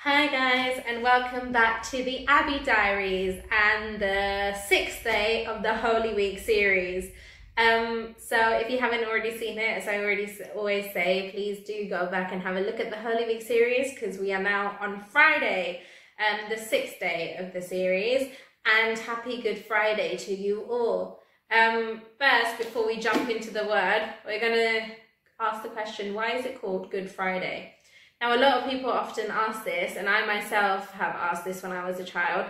Hi guys, and welcome back to the Abbey Diaries and the 6th day of the Holy Week series. So if you haven't already seen it, as I always say, please do go back and have a look at the Holy Week series, because we are now on Friday, the 6th day of the series, and happy Good Friday to you all. First, before we jump into the word, we're going to ask the question, why is it called Good Friday? Now, a lot of people often ask this, and I myself have asked this when I was a child,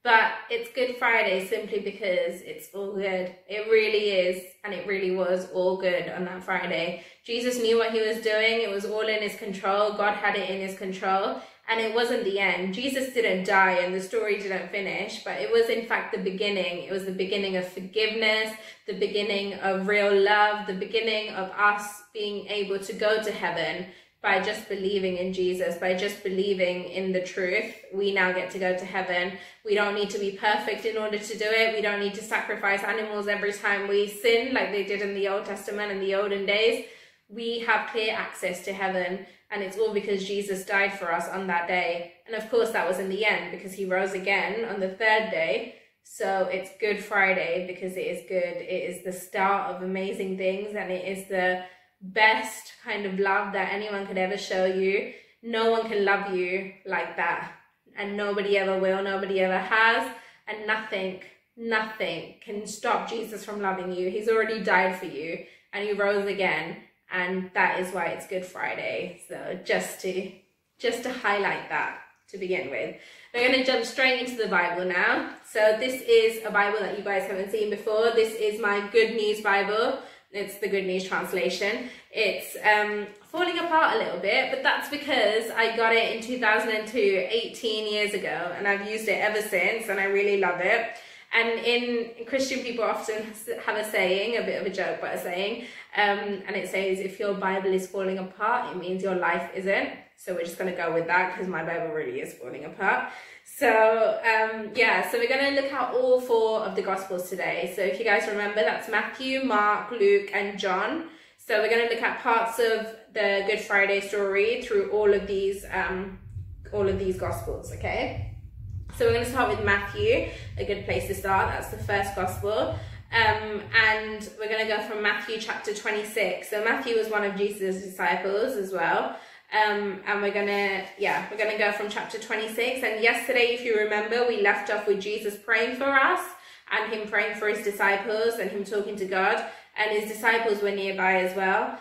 but it's Good Friday simply because it's all good. It really is, and it really was all good on that Friday. Jesus knew what he was doing. It was all in his control. God had it in his control, and it wasn't the end. Jesus didn't die, and the story didn't finish, but it was in fact the beginning. It was the beginning of forgiveness, the beginning of real love, the beginning of us being able to go to heaven. By just believing in Jesus, by just believing in the truth, we now get to go to heaven. We don't need to be perfect in order to do it. We don't need to sacrifice animals every time we sin like they did in the Old Testament in the olden days. We have clear access to heaven, and it's all because Jesus died for us on that day. And of course that was in the end, because he rose again on the 3rd day. So it's Good Friday because it is good. It is the start of amazing things, and it is the best kind of love that anyone could ever show you. No one can love you like that, and nobody ever will, nobody ever has, and nothing can stop Jesus from loving you. He's already died for you, and he rose again, and that is why it's Good Friday. So just to highlight that to begin with. We're going to jump straight into the Bible now. So this is a Bible that you guys haven't seen before. This is my Good News Bible. It's the Good News translation. It's falling apart a little bit, but that's because I got it in 2002, 18 years ago, and I've used it ever since, and I really love it. And in Christian people often have a saying, a bit of a joke, but a saying, and it says, if your Bible is falling apart, it means your life isn't. So we're just going to go with that, because my Bible really is falling apart. So yeah, so we're going to look at all 4 of the Gospels today. So if you guys remember, that's Matthew, Mark, Luke, and John. So we're going to look at parts of the Good Friday story through all of these Gospels, okay? So we're going to start with Matthew, a good place to start. That's the first Gospel. And we're going to go from Matthew chapter 26. So Matthew was one of Jesus' disciples as well. And we're gonna go from chapter 26. And yesterday, if you remember, we left off with Jesus praying for us, and him praying for his disciples, and him talking to God, and his disciples were nearby as well.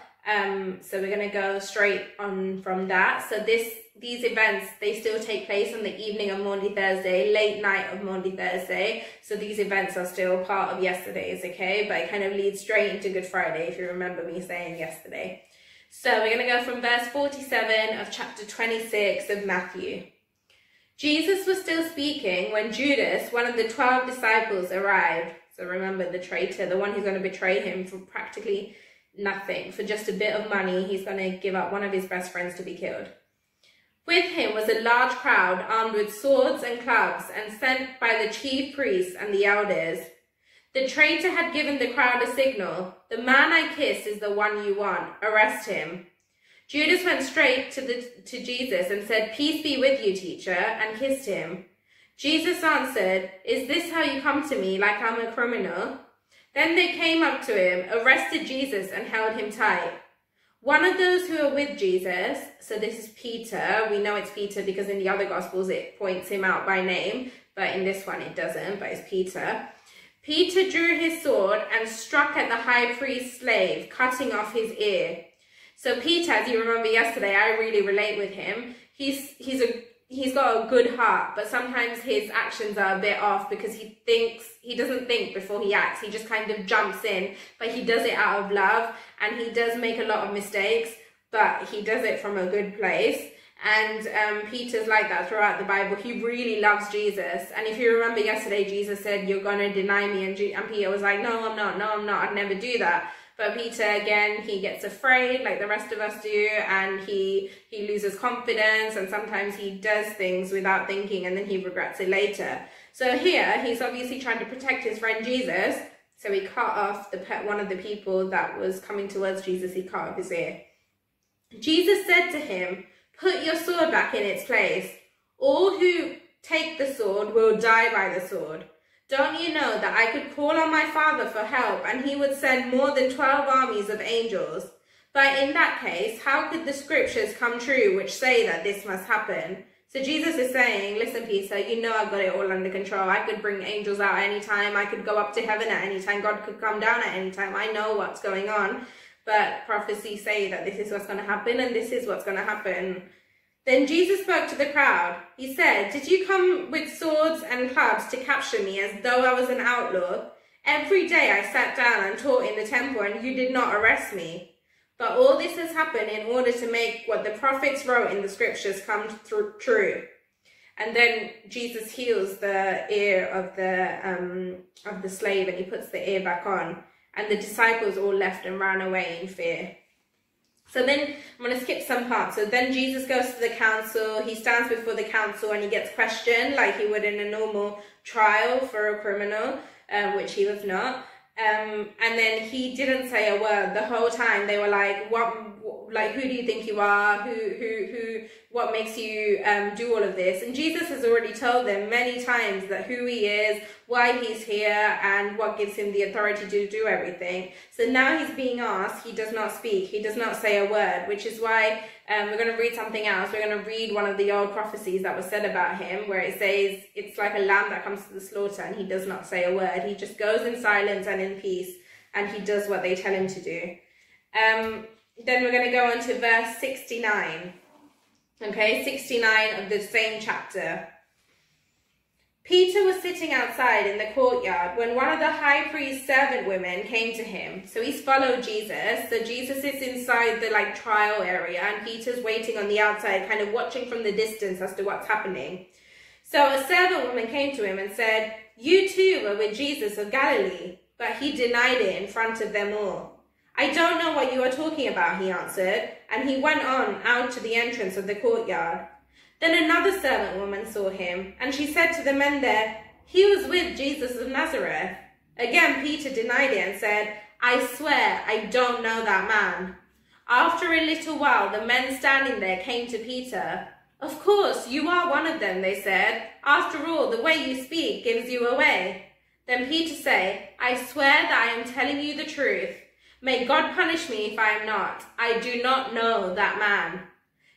So we're gonna go straight on from that. So these events, they still take place on the evening of Maundy Thursday, late night of Maundy Thursday. So these events are still part of yesterday's, okay? But it kind of leads straight into Good Friday, if you remember me saying yesterday. So we're going to go from verse 47 of chapter 26 of Matthew. Jesus was still speaking when Judas, one of the 12 disciples, arrived. So remember, the traitor, the one who's going to betray him for practically nothing. For just a bit of money, he's going to give up one of his best friends to be killed. With him was a large crowd armed with swords and clubs, and sent by the chief priests and the elders. The traitor had given the crowd a signal. The man I kiss is the one you want. Arrest him. Judas went straight to Jesus and said, "Peace be with you, teacher," and kissed him. Jesus answered, "Is this how you come to me, like I'm a criminal?" Then they came up to him, arrested Jesus, and held him tight. One of those who were with Jesus, so this is Peter. We know it's Peter because in the other Gospels it points him out by name, but in this one it doesn't, but it's Peter. Peter drew his sword and struck at the high priest's slave, cutting off his ear. So Peter, as you remember yesterday, I really relate with him. He's got a good heart, but sometimes his actions are a bit off because he doesn't think before he acts. He just kind of jumps in, but he does it out of love, and he does make a lot of mistakes, but he does it from a good place. And Peter's like that throughout the Bible. He really loves Jesus. And if you remember yesterday, Jesus said, "You're going to deny me." And Peter was like, "No, I'm not. I'd never do that." But Peter, again, he gets afraid like the rest of us do. And he loses confidence. And sometimes he does things without thinking, and then he regrets it later. So here, he's obviously trying to protect his friend Jesus. So he cut off one of the people that was coming towards Jesus. He cut off his ear. Jesus said to him, "Put your sword back in its place. All who take the sword will die by the sword. Don't you know that I could call on my Father for help, and he would send more than 12 armies of angels? But in that case, how could the scriptures come true which say that this must happen? So Jesus is saying, listen, Peter, you know I've got it all under control. I could bring angels out anytime. I could go up to heaven at any time. God could come down at any time. I know what's going on. But prophecies say that this is what's going to happen, and this is what's going to happen. Then Jesus spoke to the crowd. He said, did you come with swords and clubs to capture me as though I was an outlaw? Every day I sat down and taught in the temple, and you did not arrest me. But all this has happened in order to make what the prophets wrote in the scriptures come true. And then Jesus heals the ear of the slave, and he puts the ear back on. And the disciples all left and ran away in fear. So then I'm going to skip some parts. So then Jesus goes to the council. He stands before the council and he gets questioned like he would in a normal trial for a criminal, which he was not. And then he didn't say a word the whole time. They were like, who do you think you are? What makes you do all of this? And Jesus has already told them many times that who he is, why he's here, and what gives him the authority to do everything. So now he's being asked, he does not speak, he does not say a word, which is why we're going to read something else. We're going to read one of the old prophecies that was said about him, where it says it's like a lamb that comes to the slaughter, and he does not say a word. He just goes in silence and in peace, and he does what they tell him to do. Then we're going to go on to verse 69. Okay, 69 of the same chapter. Peter was sitting outside in the courtyard when one of the high priest's servant women came to him. So he's followed Jesus. So Jesus is inside the trial area, and Peter's waiting on the outside, kind of watching from the distance as to what's happening. So a servant woman came to him and said, you too were with Jesus of Galilee. But he denied it in front of them all. I don't know what you are talking about, he answered, and he went on out to the entrance of the courtyard. Then another servant woman saw him, and she said to the men there, he was with Jesus of Nazareth. Again Peter denied it and said, I swear I don't know that man. After a little while the men standing there came to Peter. Of course, you are one of them, they said. After all, the way you speak gives you away. Then Peter said, I swear that I am telling you the truth. May God punish me if I am not. I do not know that man.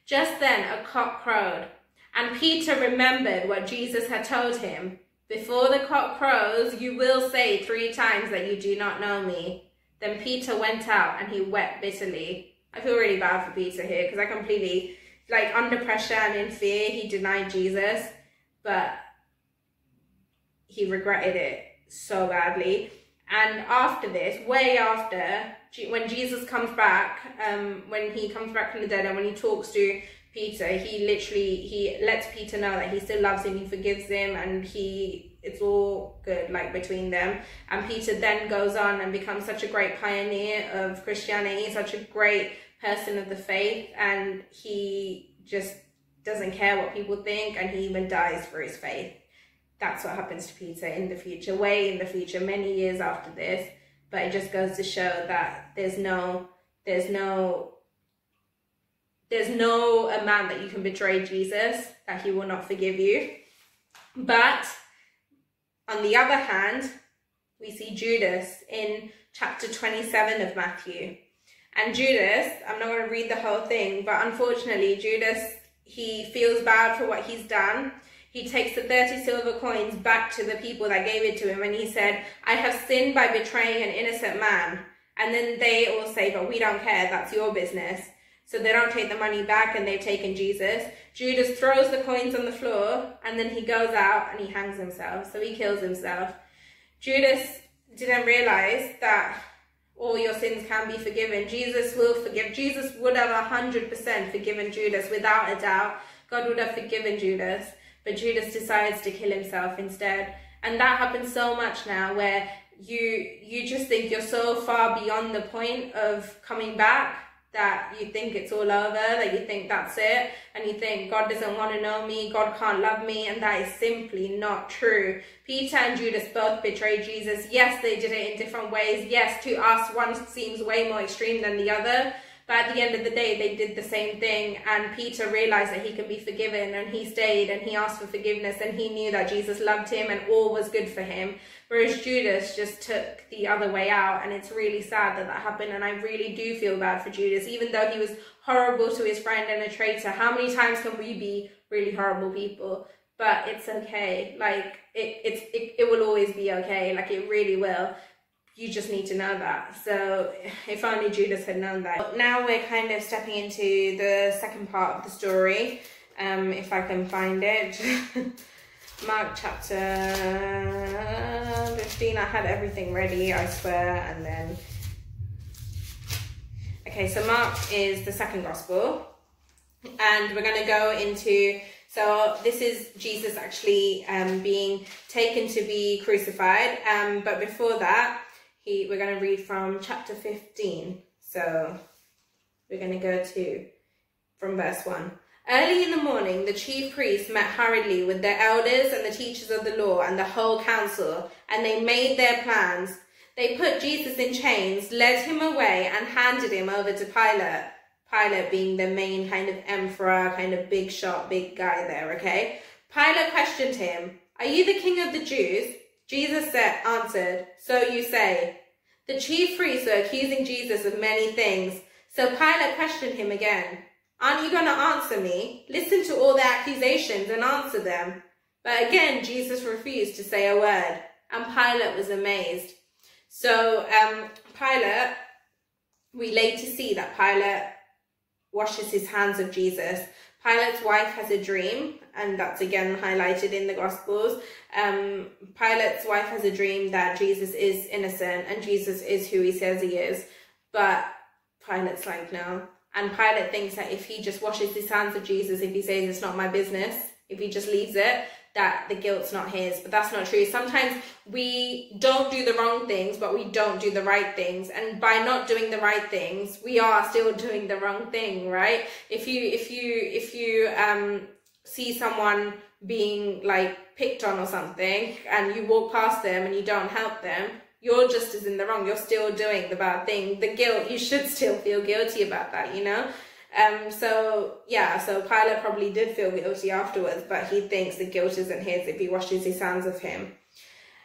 Just then a cock crowed, and Peter remembered what Jesus had told him. Before the cock crows, you will say 3 times that you do not know me. Then Peter went out and he wept bitterly. I feel really bad for Peter here because I completely, under pressure and in fear, he denied Jesus, but he regretted it so badly. And after this, way after, when Jesus comes back, when he comes back from the dead and when he talks to Peter, he lets Peter know that he still loves him, he forgives him, and it's all good, between them. And Peter then goes on and becomes such a great pioneer of Christianity, such a great person of the faith, and he just doesn't care what people think, and he even dies for his faith. That's what happens to Peter in the future, way in the future, many years after this. But it just goes to show that there's no a man that you can betray Jesus, that he will not forgive you. But on the other hand, we see Judas in chapter 27 of Matthew. And Judas, I'm not going to read the whole thing, but unfortunately Judas, he feels bad for what he's done. He takes the 30 silver coins back to the people that gave it to him, and he said, I have sinned by betraying an innocent man. And then they all say, but we don't care, that's your business. So they don't take the money back, and they've taken Jesus. Judas throws the coins on the floor, and then he goes out and he hangs himself. So he kills himself. Judas didn't realize that all your sins can be forgiven. Jesus will forgive. Jesus would have 100% forgiven Judas without a doubt. God would have forgiven Judas. But Judas decides to kill himself instead. And that happens so much now, where you just think you're so far beyond the point of coming back that you think it's all over, that you think that's it, and you think God doesn't want to know me, God can't love me, and that is simply not true. Peter and Judas both betrayed Jesus. Yes, they did it in different ways. Yes, to us, one seems way more extreme than the other, But at the end of the day, they did the same thing, and Peter realized that he can be forgiven, and he stayed and he asked for forgiveness, and he knew that Jesus loved him and all was good for him, whereas Judas just took the other way out. And it's really sad that that happened, and I really do feel bad for Judas, even though he was horrible to his friend and a traitor. How many times can we be really horrible people? But it's okay. Like, it will always be okay. Like, it really will. You just need to know that. So if only Judas had known that. Now we're kind of stepping into the second part of the story, if I can find it. Mark chapter 15. I had everything ready, I swear. And then, okay, so Mark is the second gospel, and we're going to go into, so this is Jesus actually being taken to be crucified, but before that, we're going to read from chapter 15. So we're going to go from verse 1. Early in the morning, the chief priests met hurriedly with their elders and the teachers of the law and the whole council, and they made their plans. They put Jesus in chains, led him away, and handed him over to Pilate. Pilate being the main kind of emperor, kind of big shot, big guy there, okay? Pilate questioned him, "Are you the king of the Jews?" Jesus answered, "So you say." The chief priests were accusing Jesus of many things, so Pilate questioned him again. "Aren't you going to answer me? Listen to all the accusations and answer them." But again, Jesus refused to say a word, and Pilate was amazed. So Pilate, we later see that Pilate washes his hands of Jesus. Pilate's wife has a dream, and that's again highlighted in the Gospels. Pilate's wife has a dream that Jesus is innocent and Jesus is who he says he is. But Pilate's like, no. And Pilate thinks that if he just washes his hands of Jesus, if he says it's not my business, if he just leaves it, that the guilt's not his. But that's not true. Sometimes we don't do the wrong things, but we don't do the right things. And by not doing the right things, we are still doing the wrong thing, right? If you see someone being like picked on or something, and you walk past them and you don't help them, you're just as in the wrong. You're still doing the bad thing. The guilt, you should still feel guilty about that, you know? So Pilate probably did feel guilty afterwards, but he thinks the guilt isn't his if he washes his hands of him.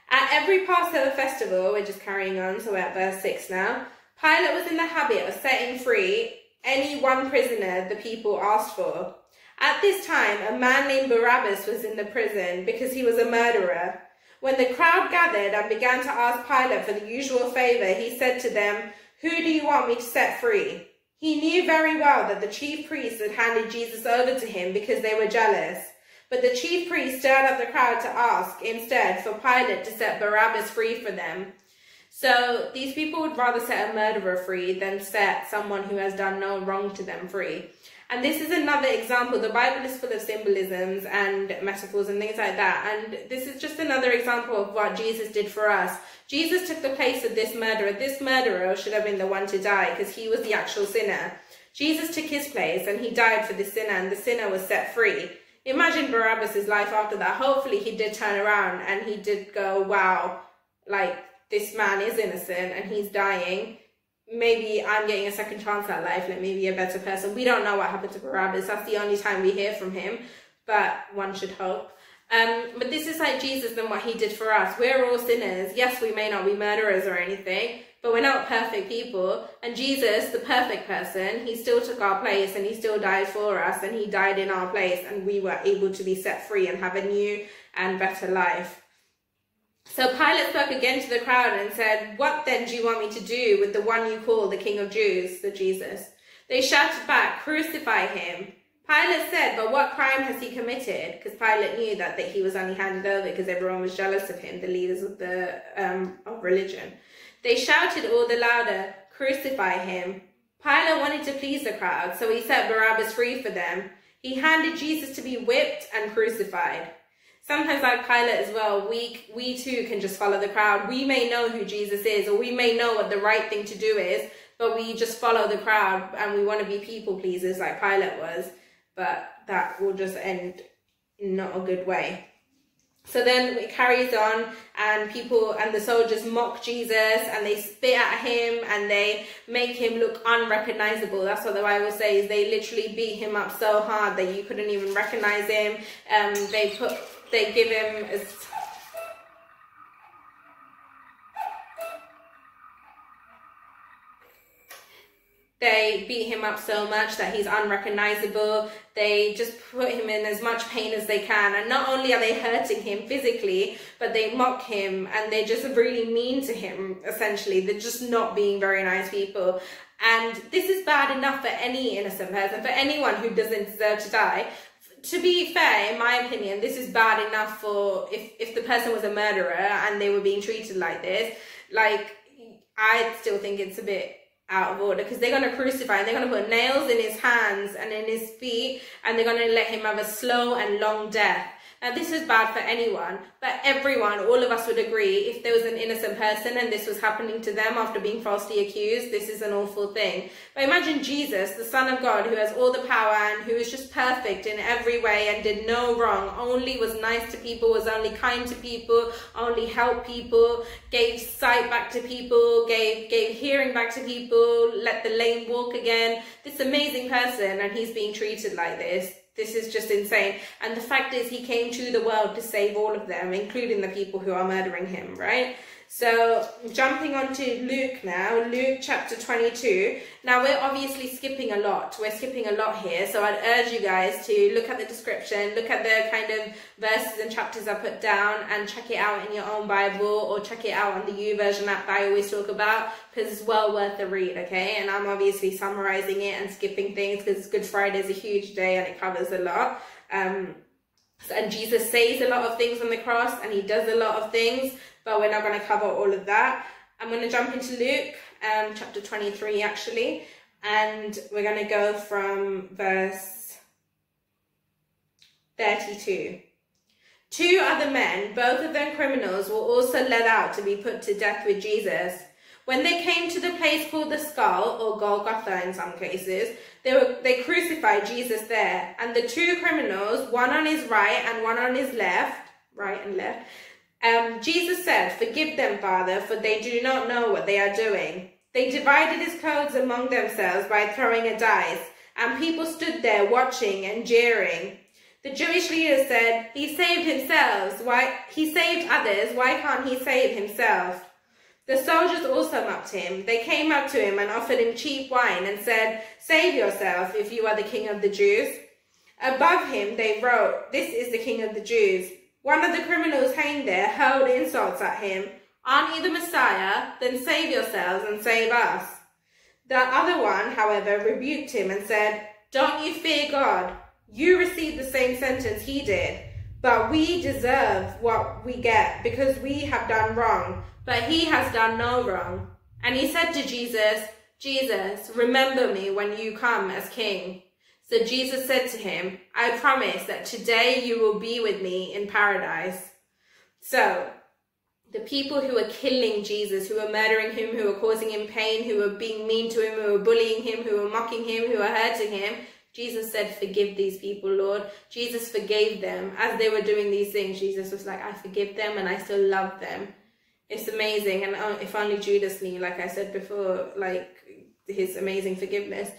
At every Passover festival, we're just carrying on, so we're at verse 6 now, Pilate was in the habit of setting free any one prisoner the people asked for. At this time, a man named Barabbas was in the prison because he was a murderer. When the crowd gathered and began to ask Pilate for the usual favor, he said to them, "Who do you want me to set free?" He knew very well that the chief priests had handed Jesus over to him because they were jealous. But the chief priests stirred up the crowd to ask instead for Pilate to set Barabbas free for them. So these people would rather set a murderer free than set someone who has done no wrong to them free. And this is another example. The Bible is full of symbolisms and metaphors and things like that. And this is just another example of what Jesus did for us. Jesus took the place of this murderer. This murderer should have been the one to die because he was the actual sinner. Jesus took his place and he died for the sinner, and the sinner was set free. Imagine Barabbas' life after that. Hopefully he did turn around and he did go, wow, like this man is innocent and he's dying. Maybe I'm getting a second chance at life, let me be a better person. We don't know what happened to Barabbas. That's the only time we hear from him, but one should hope. But this is like Jesus and what he did for us. We're all sinners. Yes, we may not be murderers or anything, but we're not perfect people. And Jesus, the perfect person, he still took our place and he still died for us, and he died in our place, and we were able to be set free and have a new and better life. So Pilate spoke again to the crowd and said, "What then do you want me to do with the one you call the King of Jews, the Jesus?" They shouted back, "Crucify him." Pilate said, "But what crime has he committed?" Because Pilate knew that he was only handed over because everyone was jealous of him, the leaders of of religion. They shouted all the louder, "Crucify him." Pilate wanted to please the crowd, so he set Barabbas free for them. He handed Jesus to be whipped and crucified. Sometimes, like Pilate as well, we too can just follow the crowd. We may know who Jesus is, or we may know what the right thing to do is, but we just follow the crowd and we want to be people pleasers like Pilate was. But that will just end in not a good way. So then it carries on, and people and the soldiers mock Jesus, and they spit at him, and they make him look unrecognizable. That's what the Bible says. They literally beat him up so hard that you couldn't even recognize him. They give him They beat him up so much that he's unrecognizable. They just put him in as much pain as they can. And not only are they hurting him physically, but they mock him, and they're just really mean to him, essentially. They're just not being very nice people. And this is bad enough for any innocent person, for anyone who doesn't deserve to die. To be fair, in my opinion, this is bad enough for if the person was a murderer and they were being treated like this. Like, I still think it's a bit out of order, because they're going to crucify him. They're going to put nails in his hands and in his feet, and they're going to let him have a slow and long death. Now, this is bad for anyone, but everyone, all of us would agree, if there was an innocent person and this was happening to them after being falsely accused, this is an awful thing. But imagine Jesus, the Son of God, who has all the power and who is just perfect in every way and did no wrong, only was nice to people, was only kind to people, only helped people, gave sight back to people, gave hearing back to people, let the lame walk again. This amazing person, and he's being treated like this. This is just insane. And the fact is, he came to the world to save all of them, including the people who are murdering him, right? So jumping on to Luke now, Luke chapter 22. Now, we're obviously skipping a lot. We're skipping a lot here. So I'd urge you guys to look at the description, look at the kind of verses and chapters I put down, and check it out in your own Bible, or check it out on the YouVersion app that I always talk about, because it's well worth the read, okay? And I'm obviously summarizing it and skipping things because Good Friday is a huge day and it covers a lot. And Jesus says a lot of things on the cross, and he does a lot of things, but we're not going to cover all of that. I'm going to jump into Luke chapter 23 actually, and we're going to go from verse 32. 2 other men, both of them criminals, were also led out to be put to death with Jesus. When they came to the place called the Skull, or Golgotha in some cases, they crucified Jesus there. And the 2 criminals, one on his right and one on his left, right and left, Jesus said, "Forgive them, Father, for they do not know what they are doing." They divided his clothes among themselves by throwing a dice, and people stood there watching and jeering. The Jewish leaders said, "He saved himself. He saved others. Why can't he save himself?" The soldiers also mocked him. They came up to him and offered him cheap wine and said, "Save yourself if you are the king of the Jews." Above him they wrote, "This is the king of the Jews." One of the criminals hanged there hurled insults at him. "Aren't you the Messiah? Then save yourselves and save us." The other one, however, rebuked him and said, "Don't you fear God? You received the same sentence he did, but we deserve what we get because we have done wrong, but he has done no wrong." And he said to Jesus, "Jesus, remember me when you come as king." So Jesus said to him, "I promise that today you will be with me in paradise." So the people who were killing Jesus, who were murdering him, who were causing him pain, who were being mean to him, who were bullying him, who were mocking him, who were hurting him, Jesus said, "Forgive these people, Lord." Jesus forgave them. As they were doing these things, Jesus was like, "I forgive them and I still love them." It's amazing. And if only Judas knew, like I said before, like his amazing forgiveness.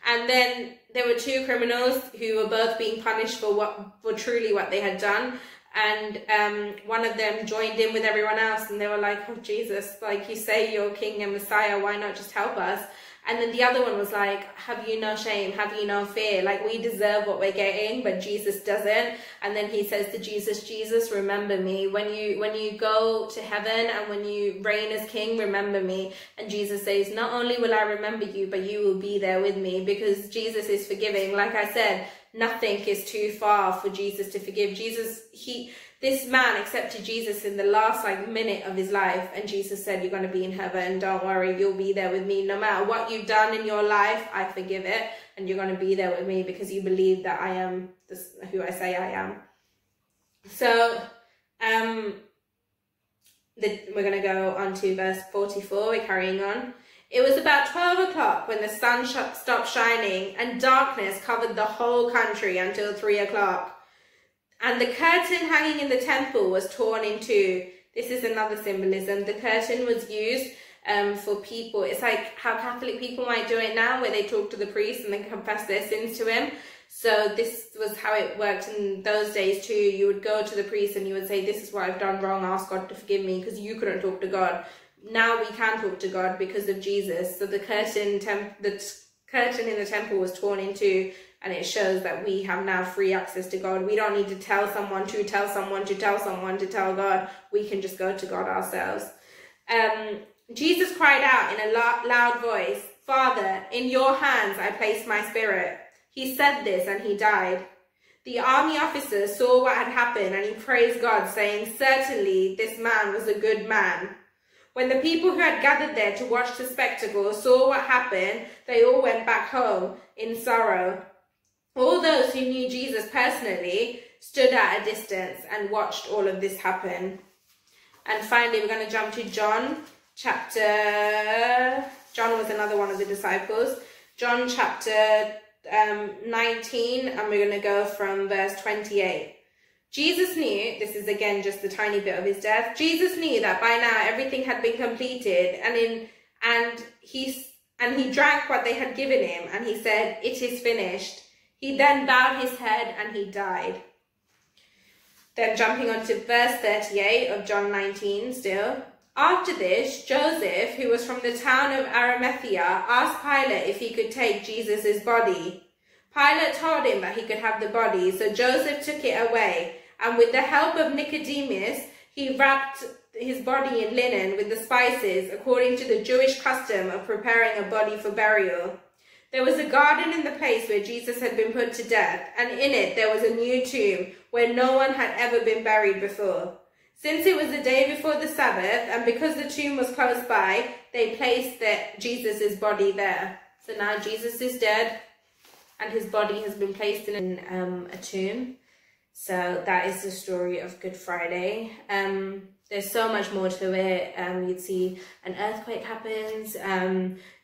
And then there were 2 criminals who were both being punished for truly what they had done. And one of them joined in with everyone else, and they were like, "Oh, Jesus, like you say you're King and Messiah, why not just help us?" And then the other one was like, "Have you no shame? Have you no fear? Like, we deserve what we're getting, but Jesus doesn't." And then he says to Jesus, "Jesus, remember me. When you go to heaven and when you reign as king, remember me." And Jesus says, "Not only will I remember you, but you will be there with me," because Jesus is forgiving. Like I said, nothing is too far for Jesus to forgive. This man accepted Jesus in the last minute of his life, and Jesus said, "You're going to be in heaven. Don't worry, you'll be there with me. No matter what you've done in your life, I forgive it, and you're going to be there with me because you believe that I am who I say I am." So we're going to go on to verse 44. We're carrying on. It was about 12 o'clock when the sun stopped shining, and darkness covered the whole country until 3 o'clock. And the curtain hanging in the temple was torn in two. This is another symbolism. The curtain was used for people. It's like how Catholic people might do it now, where they talk to the priest and they confess their sins to him. So this was how it worked in those days too. You would go to the priest and you would say, this is what I've done wrong, ask God to forgive me, because you couldn't talk to God. Now we can talk to God because of Jesus. So the curtain in the temple was torn in two, and it shows that we have now free access to God. We don't need to tell someone to tell someone to tell someone to tell God. We can just go to God ourselves. Jesus cried out in a loud voice, Father, in your hands I place my spirit. He said this and he died. The army officer saw what had happened and he praised God, saying, certainly this man was a good man. When the people who had gathered there to watch the spectacle saw what happened, they all went back home in sorrow. All those who knew Jesus personally stood at a distance and watched all of this happen. And finally, we're going to jump to John was another one of the disciples. John chapter 19, and we're going to go from verse 28. Jesus knew, this is again just the tiny bit of his death, Jesus knew that by now everything had been completed, and he drank what they had given him, and he said, it is finished. He then bowed his head and he died. Then jumping on to verse 38 of John 19 still. After this, Joseph, who was from the town of Arimathea, asked Pilate if he could take Jesus' body. Pilate told him that he could have the body, so Joseph took it away, and with the help of Nicodemus, he wrapped his body in linen with the spices, according to the Jewish custom of preparing a body for burial. There was a garden in the place where Jesus had been put to death, and in it there was a new tomb where no one had ever been buried before. Since it was the day before the Sabbath, and because the tomb was close by, they placed Jesus' body there. So now Jesus is dead, and his body has been placed in a tomb. So that is the story of Good Friday. There's so much more to it. You'd see an earthquake happens.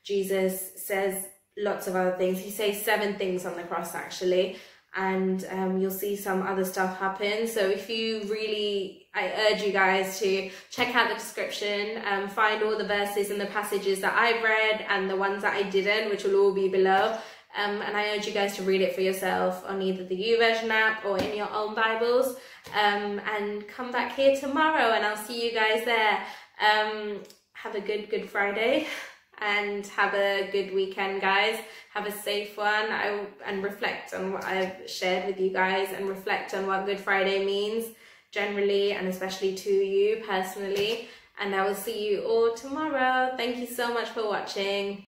Jesus says lots of other things. He says 7 things on the cross, actually. And you'll see some other stuff happen. So if you really, I urge you guys to check out the description, find all the verses and the passages that I've read and the ones that I didn't, which will all be below. And I urge you guys to read it for yourself on either the YouVersion app or in your own Bibles. And come back here tomorrow and I'll see you guys there. Have a good Friday. And have a good weekend, guys. Have a safe one. And reflect on what I've shared with you guys, and reflect on what Good Friday means generally and especially to you personally. And I will see you all tomorrow. Thank you so much for watching.